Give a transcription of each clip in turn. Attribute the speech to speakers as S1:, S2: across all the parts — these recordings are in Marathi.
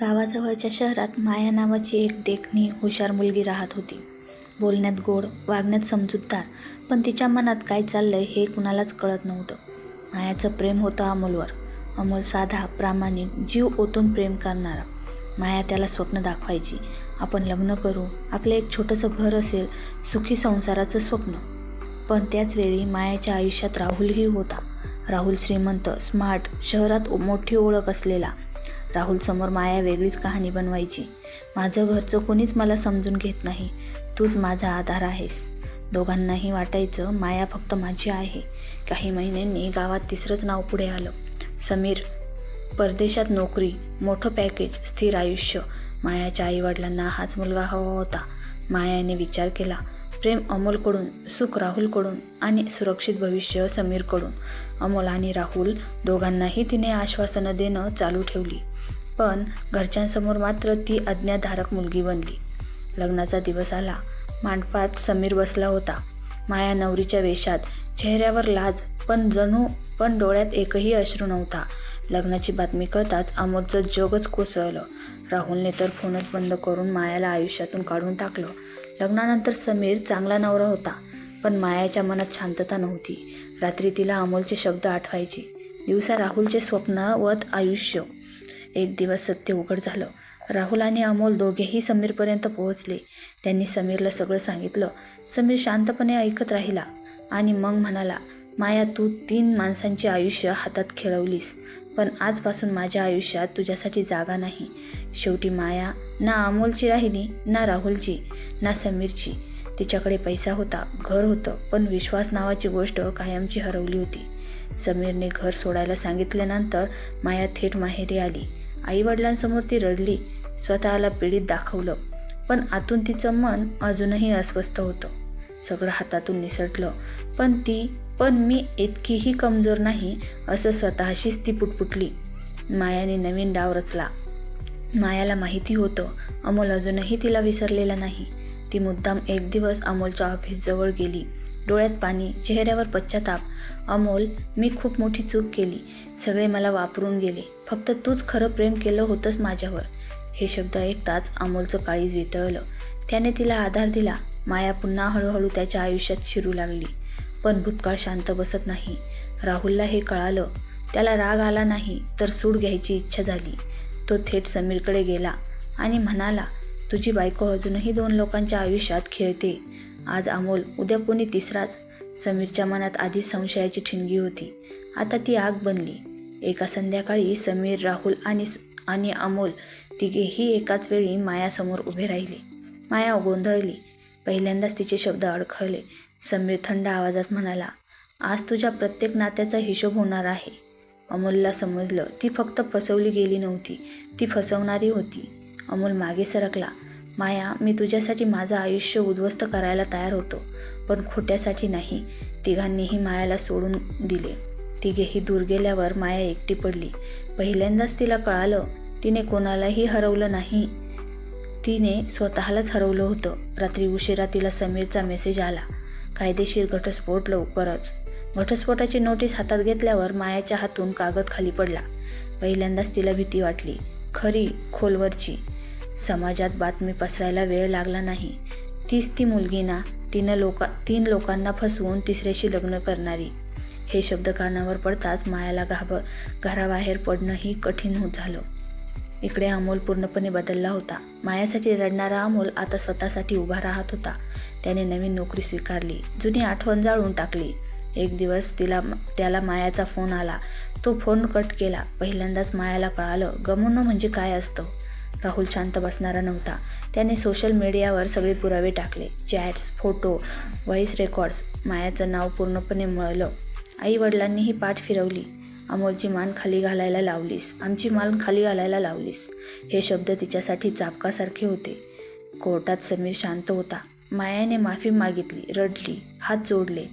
S1: गावाजवळच्या शहरात माया नावाची एक देखणी हुशार मुलगी राहत होती. बोलण्यात गोड, वागण्यात समजूतदार, पण तिच्या मनात काय चाललंय हे कुणालाच कळत नव्हतं. मायाचं प्रेम होतं अमोलवर. अमोल साधा, प्रामाणिक, जीव ओतून प्रेम करणारा. माया त्याला स्वप्न दाखवायची. आपण लग्न करू, आपलं एक छोटंसं घर असेल, सुखी संसाराचं स्वप्न. पण त्याचवेळी मायाच्या आयुष्यात राहुलही होता. राहुल श्रीमंत, स्मार्ट, शहरात मोठी ओळख असलेला. राहुलसमोर माया वेगळीच कहाणी बनवायची. माझं घरचं कोणीच मला समजून घेत नाही, तूच माझा आधार आहेस. दोघांनाही वाटायचं माया फक्त माझी आहे. काही महिन्यांनी गावात तिसरंच नाव पुढे आलं. समीर. परदेशात नोकरी, मोठं पॅकेज, स्थिर आयुष्य. मायाच्या आईवडिलांना हाच मुलगा हवा होता. मायाने विचार केला. प्रेम अमोलकडून, सुख राहुलकडून आणि सुरक्षित भविष्य समीरकडून. अमोल आणि राहुल दोघांनाही तिने आश्वासनं देणं चालू ठेवली. पण घरच्यांसमोर मात्र ती आज्ञाधारक मुलगी बनली. लग्नाचा दिवस आला. मांडपात समीर बसला होता. माया नवरीच्या वेशात, चेहऱ्यावर लाज, पण डोळ्यात एकही अश्रू नव्हता. लग्नाची बातमी कळताच अमोलचं जगच कोसळलं. राहुलने तर फोनच बंद करून मायाला आयुष्यातून काढून टाकलं. लग्नानंतर समीर चांगला नवरा होता, पण मायाच्या मनात शांतता नव्हती. रात्री तिला अमोलचे शब्द आठवायचे. दिवसा राहुलचे स्वप्नवत आयुष्य. एक दिवस सत्य उघड झालं. राहुल आणि अमोल दोघेही समीरपर्यंत पोहोचले. त्यांनी समीरला सगळं सांगितलं. समीर शांतपणे ऐकत राहिला आणि मग म्हणाला, माया, तू 3 माणसांची आयुष्य हातात खेळवलीस, पण आजपासून माझ्या आयुष्यात तुझ्यासाठी जागा नाही. शेवटी माया ना अमोलची राहिली, ना राहुलची, ना समीरची. तिच्याकडे पैसा होता, घर होतं, पण विश्वास नावाची गोष्ट कायमची हरवली होती. समीरने घर सोडायला सांगितल्यानंतर माया थेट माहेरी आली. आईवडिलांसमोर ती रडली, स्वतःला पीडित दाखवलं, पण आतून तिचं मन अजूनही अस्वस्थ होतं. सगळं हातातून निसटलं. पण मी इतकीही कमजोर नाही, असं स्वतःशीच ती पुटपुटली. मायाने नवीन डाव रचला. मायाला माहिती होतं अमोल अजूनही तिला विसरलेला नाही. ती मुद्दाम एक दिवस अमोलच्या ऑफिसजवळ गेली. डोळ्यात पाणी, चेहऱ्यावर पश्चाताप. अमोल, मी खूप मोठी चूक केली. सगळे मला वापरून गेले. फक्त तूच खरं प्रेम केलं होतंस माझ्यावर. हे शब्द ऐकताच अमोलचं काळीज वितळलं. त्याने तिला आधार दिला. माया पुन्हा हळूहळू त्याच्या आयुष्यात शिरू लागली. पण भूतकाळ शांत बसत नाही. राहुलला हे कळालं. त्याला राग आला नाही, तर सूड घ्यायची इच्छा झाली. तो थेट समीरकडे गेला आणि म्हणाला, तुझी बायको अजूनही 2 लोकांच्या आयुष्यात खेळते. आज अमोल, उद्या कोणी तिसराच. समीरच्या मनात आधीच संशयाची ठिणगी होती. आता ती आग बनली. एका संध्याकाळी समीर, राहुल आणि अमोल तिघेही एकाच वेळी मायासमोर उभे राहिले. माया गोंधळली. पहिल्यांदाच तिचे शब्द अडखळले. समीर थंड आवाजात म्हणाला, आज तुझ्या प्रत्येक नात्याचा हिशोब होणार आहे. अमोलला समजलं, ती फक्त फसवली गेली नव्हती, ती फसवणारी होती. अमोल मागे सरकला. माया, मी तुझ्यासाठी माझं आयुष्य उद्ध्वस्त करायला तयार होतो, पण खोट्यासाठी नाही. तिघांनीही मायाला सोडून दिले. तिघेही दूर गेल्यावर माया एकटी पडली. पहिल्यांदाच तिला कळालं, तिने कोणालाही हरवलं नाही, तिने स्वतःलाच हरवलं होतं. रात्री उशिरा तिला समीरचा मेसेज आला, कायदेशीर घटस्फोट लवकरच. घटस्फोटाची नोटीस हातात घेतल्यावर मायाच्या हातून कागद खाली पडला. पहिल्यांदाच तिला भीती वाटली, खरी, खोलवरची. समाजात बातमी पसरायला वेळ लागला नाही. तीच ती मुलगी ना, 3 लोकांना फसवून तिसऱ्याशी लग्न करणारी. हे शब्द कानावर पडताच मायाला घराबाहेर पडणंही कठीण होत झालं. इकडे अमोल पूर्णपणे बदलला होता. मायासाठी रडणारा अमोल आता स्वतःसाठी उभा राहत होता. त्याने नवीन नोकरी स्वीकारली, जुनी आठवण जाळून टाकली. एक दिवस त्याला मायाचा फोन आला. तो फोन कट केला. पहिल्यांदाच मायाला कळालं, गमवणं म्हणजे काय असतं. राहुल शांत बसणारा नव्हता. त्याने सोशल मीडियावर सगळे पुरावे टाकले. Chats, photo, voice records. मायाचं नाव पूर्णपणे मळलं. आईवडिलांनीही पाठ फिरवली. अमोलची मान खाली घालायला लावलीस, आमची मान खाली घालायला लावलीस. हे शब्द तिच्यासाठी चाबकासारखे होते. कोर्टात समीर शांत होता. मायाने माफी मागितली, रडली, हात जोडले.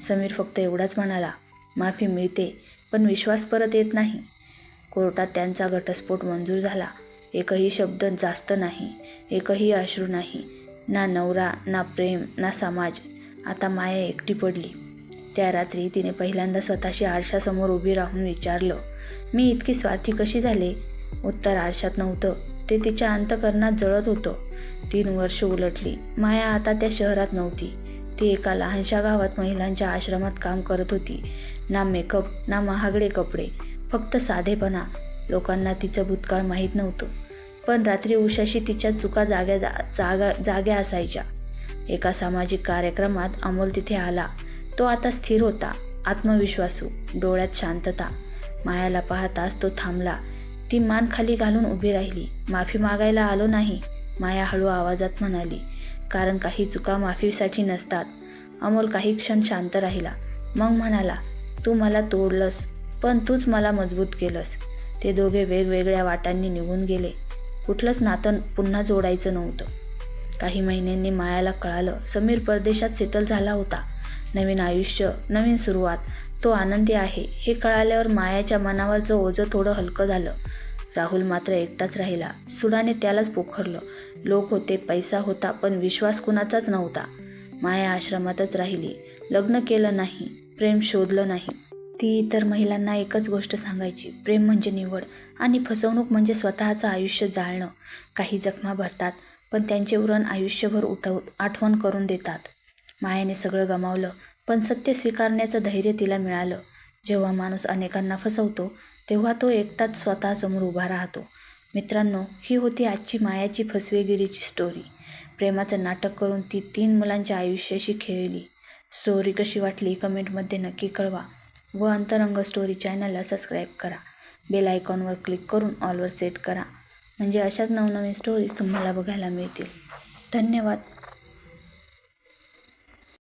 S1: समीर फक्त एवढाच म्हणाला, माफी मिळते, पण विश्वास परत येत नाही. कोर्टात त्यांचा घटस्फोट मंजूर झाला. एकही शब्द जास्त नाही, एकही अश्रू नाही. ना नवरा, ना प्रेम, ना समाज. आता माया एकटी पडली. त्या रात्री तिने पहिल्यांदा स्वतःशी आरशासमोर उभी राहून विचारलं, मी इतकी स्वार्थी कशी झाले? उत्तर आरशात नव्हतं, ते तिच्या अंतःकरणात जळत होतं. 3 वर्ष उलटली. माया आता त्या शहरात नव्हती. ती एका लहानशा गावात महिलांच्या आश्रमात काम करत होती. ना मेकअप, ना महागडे कपडे, फक्त साधेपणा. लोकांना तिचं भूतकाळ माहीत नव्हतं. पण रात्री उशाशी तिच्या चुका जाग्या असायच्या. एका सामाजिक कार्यक्रमात अमोल तिथे आला. तो आता स्थिर होता, आत्मविश्वासू, डोळ्यात शांतता. मायाला पाहताच तो थांबला. ती मान खाली घालून उभी राहिली. माफी मागायला आलो नाही, माया हळू आवाजात म्हणाली. कारण काही चुका माफीसाठी नसतात. अमोल काही क्षण शांत राहिला. मग म्हणाला, तू मला तोडलंस, पण तूच मला मजबूत केलंस. ते दोघे वेगवेगळ्या वाटांनी निघून गेले. कुठलंच नातं पुन्हा जोडायचं नव्हतं. काही महिन्यांनी मायाला कळालं, समीर परदेशात सेटल झाला होता. नवीन आयुष्य, नवीन सुरुवात. तो आनंदी आहे हे कळाल्यावर मायाच्या मनावरचं ओझं थोडं हलकं झालं. राहुल मात्र एकटाच राहिला. सुडाने त्यालाच पोखरलं. लोक होते, पैसा होता, पण विश्वास कुणाचाच नव्हता. माया आश्रमातच राहिली. लग्न केलं नाही, प्रेम शोधलं नाही. ती इतर महिलांना एकच गोष्ट सांगायची, प्रेम म्हणजे निवड आणि फसवणूक म्हणजे स्वतःचं आयुष्य जाळणं. काही जखमा भरतात, पण त्यांचे उरण आयुष्यभर आठवण करून देतात. मायाने सगळं गमावलं, पण सत्य स्वीकारण्याचं धैर्य तिला मिळालं. जेव्हा माणूस अनेकांना फसवतो, तेव्हा तो एकटाच स्वतःसमोर उभा राहतो. मित्रांनो, ही होती आजची मायाची फसवेगिरीची स्टोरी. प्रेमाचं नाटक करून ती 3 मुलांच्या आयुष्याशी खेळली. स्टोरी कशी वाटली कमेंटमध्ये नक्की कळवा व अंतरंग स्टोरी चॅनलला सबस्क्राईब करा. बेल आयकॉनवर क्लिक करून ऑलवर सेट करा, म्हणजे अशाच नवनवीन स्टोरीज तुम्हाला बघायला मिळतील. धन्यवाद.